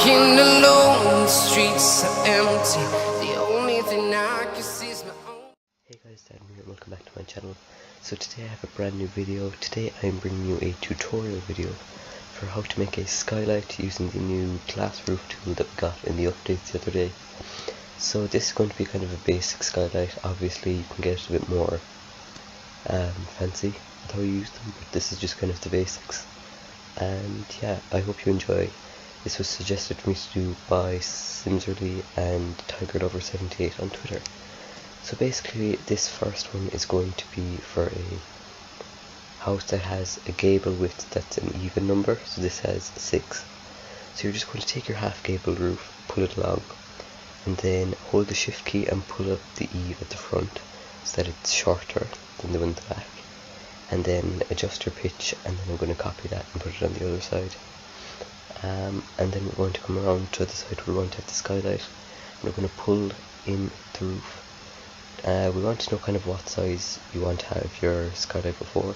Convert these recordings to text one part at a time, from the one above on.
walking alone, the streets are empty. The only thing I can see is my own. Hey guys, Dan here, welcome back to my channel. So today I have a brand new video. Today I'm bringing you a tutorial video for how to make a skylight using the new glass roof tool that we got in the updates the other day. So this is going to be kind of a basic skylight. Obviously you can get a bit more fancy with how you use them, but this is just kind of the basics. And yeah, I hope you enjoy. This was suggested for me to do by SKYLIGHT and TigerLover78 on Twitter. So basically this first one is going to be for a house that has a gable width that's an even number, so this has 6. So you're just going to take your half gable roof, pull it along, and then hold the shift key and pull up the eave at the front so that it's shorter than the one at the back. And then adjust your pitch, and then I'm going to copy that and put it on the other side. And then we're going to come around to the side where we're going to have the skylight, and we're going to pull in the roof. We want to know kind of what size you want to have your skylight before.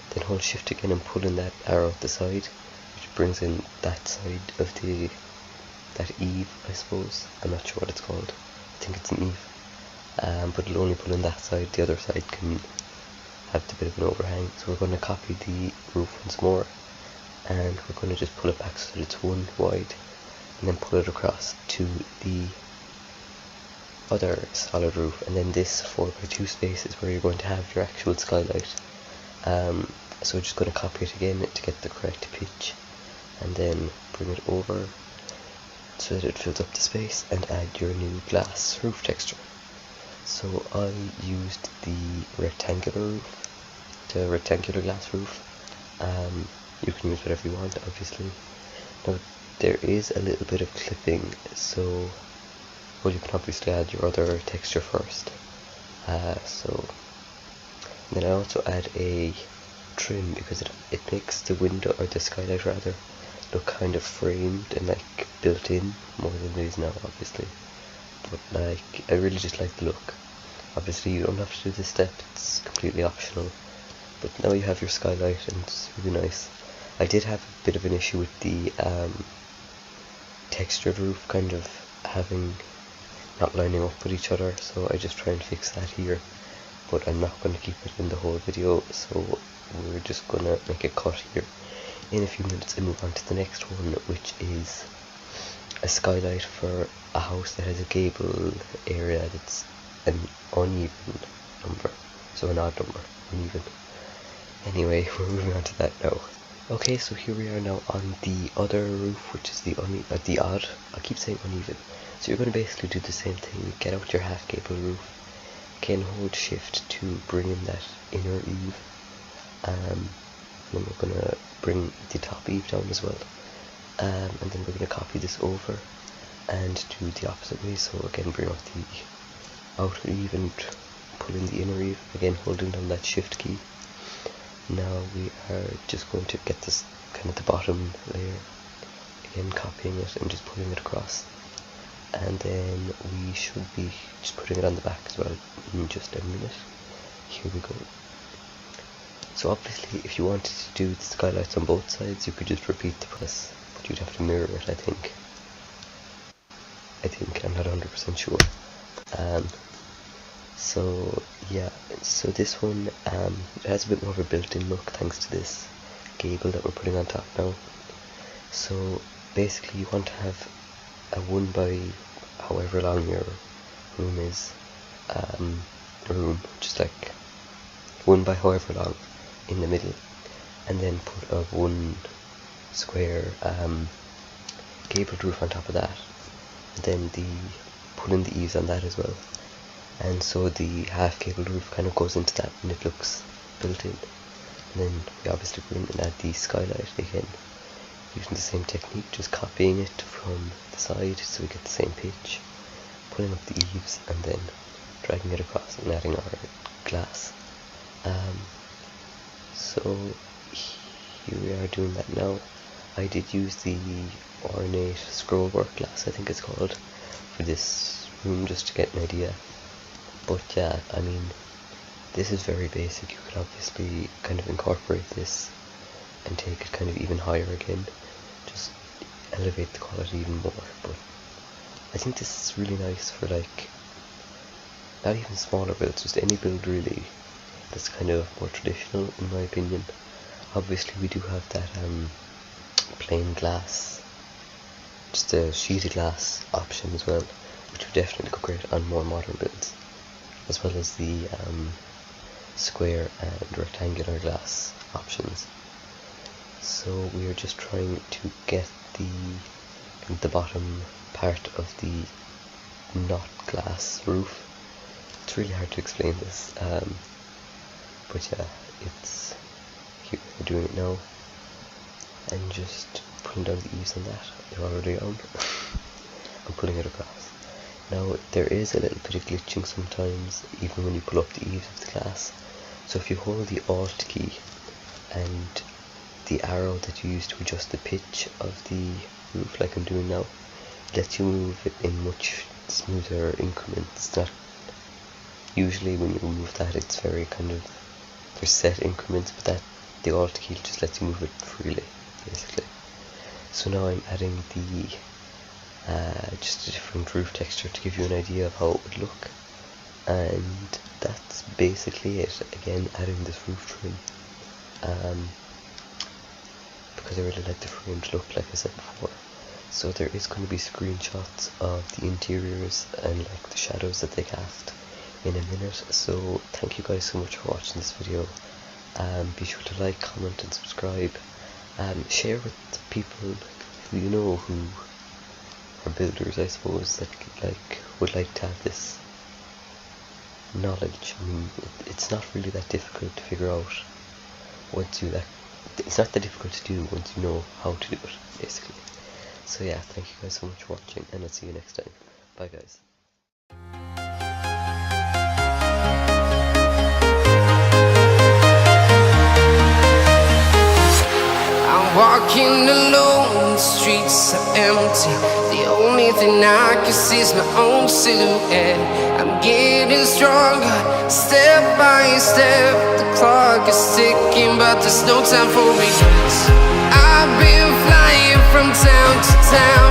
Then hold shift again and pull in that arrow at the side, which brings in that side of that eave, I suppose. I'm not sure what it's called. I think it's an eave. But it'll only pull in that side. The other side can have a bit of an overhang. So we're going to copy the roof once more, and we're going to just pull it back so that it's 1 wide, and then pull it across to the other solid roof. And then this 4x2 space is where you're going to have your actual skylight. So we're just going to copy it again to get the correct pitch, and then bring it over so that it fills up the space, and add your new glass roof texture. So I used the rectangular roof, the rectangular glass roof. You can use whatever you want, obviously. Now there is a little bit of clipping, so well, you can obviously add your other texture first. And then I also add a trim because it makes the window, or the skylight rather, look kind of framed and like built in more than it is now, obviously. But like, I really just like the look. Obviously you don't have to do this step, it's completely optional. But now you have your skylight, and it's really nice. I did have a bit of an issue with the textured roof kind of not lining up with each other, so I just try and fix that here. But I'm not going to keep it in the whole video, so we're just going to make a cut here in a few minutes and move on to the next one, which is a skylight for a house that has a gable area that's an uneven number, so an odd number, uneven. Anyway, we're moving on to that now. Okay, so here we are now on the other roof, which is the odd. I keep saying uneven. So you're going to basically do the same thing. Get out your half gable roof. Again, hold shift to bring in that inner eave. Then we're going to bring the top eave down as well. And then we're going to copy this over and do the opposite way. So again, bring out the outer eave and pull in the inner eave. Again, holding down that shift key. Now we are just going to get this kind of the bottom layer, again copying it and just pulling it across, and then we should be just putting it on the back as well in just a minute. Here we go. So obviously if you wanted to do the skylights on both sides, you could just repeat the process, but you'd have to mirror it, I think, I'm not 100% sure. So yeah, so this one it has a bit more of a built-in look thanks to this gable that we're putting on top now. So basically you want to have a 1 by however long your room is, just like 1 by however long in the middle, and then put a 1 square gabled roof on top of that, and then pull in the eaves on that as well. And so the half gable roof kind of goes into that and it looks built in. And then we obviously go in and add the skylight again, using the same technique, just copying it from the side so we get the same pitch, pulling up the eaves and then dragging it across and adding our glass. So here we are doing that now. I did use the ornate scrollwork glass, I think it's called, for this room just to get an idea. But yeah, I mean, this is very basic. You could obviously kind of incorporate this and take it kind of even higher again. Just elevate the quality even more. But I think this is really nice for like not even smaller builds, just any build really that's kind of more traditional in my opinion. Obviously we do have that plain glass, just a sheeted glass option as well, which would definitely go great on more modern builds, as well as the square and rectangular glass options. So we are just trying to get the bottom part of the not glass roof. It's really hard to explain this, but yeah, it's here. We're doing it now, and just pulling down the eaves on that. They're already on. I'm pulling it across. Now there is a little bit of glitching sometimes, even when you pull up the eaves of the glass. So if you hold the Alt key and the arrow that you use to adjust the pitch of the roof, like I'm doing now, it lets you move it in much smoother increments. Not usually when you move that, it's very kind of, there's set increments, but that the Alt key just lets you move it freely, basically. So now I'm adding the just a different roof texture to give you an idea of how it would look, and that's basically it. Again, adding this roof trim, because I really like the frame to look like I said before. So there is going to be screenshots of the interiors and like the shadows that they cast in a minute. So thank you guys so much for watching this video. Be sure to like, comment and subscribe. Share with people who you know who are builders, I suppose, that would like to have this knowledge. I mean, it's not really that difficult to figure out once you it's not that difficult to do once you know how to do it, basically. So yeah, thank you guys so much for watching, and I'll see you next time. Bye guys. I'm walking alone, the streets are empty. The only thing I can see is my own silhouette. I'm getting stronger, step by step. The clock is ticking, but there's no time for regrets. I've been flying from town to town.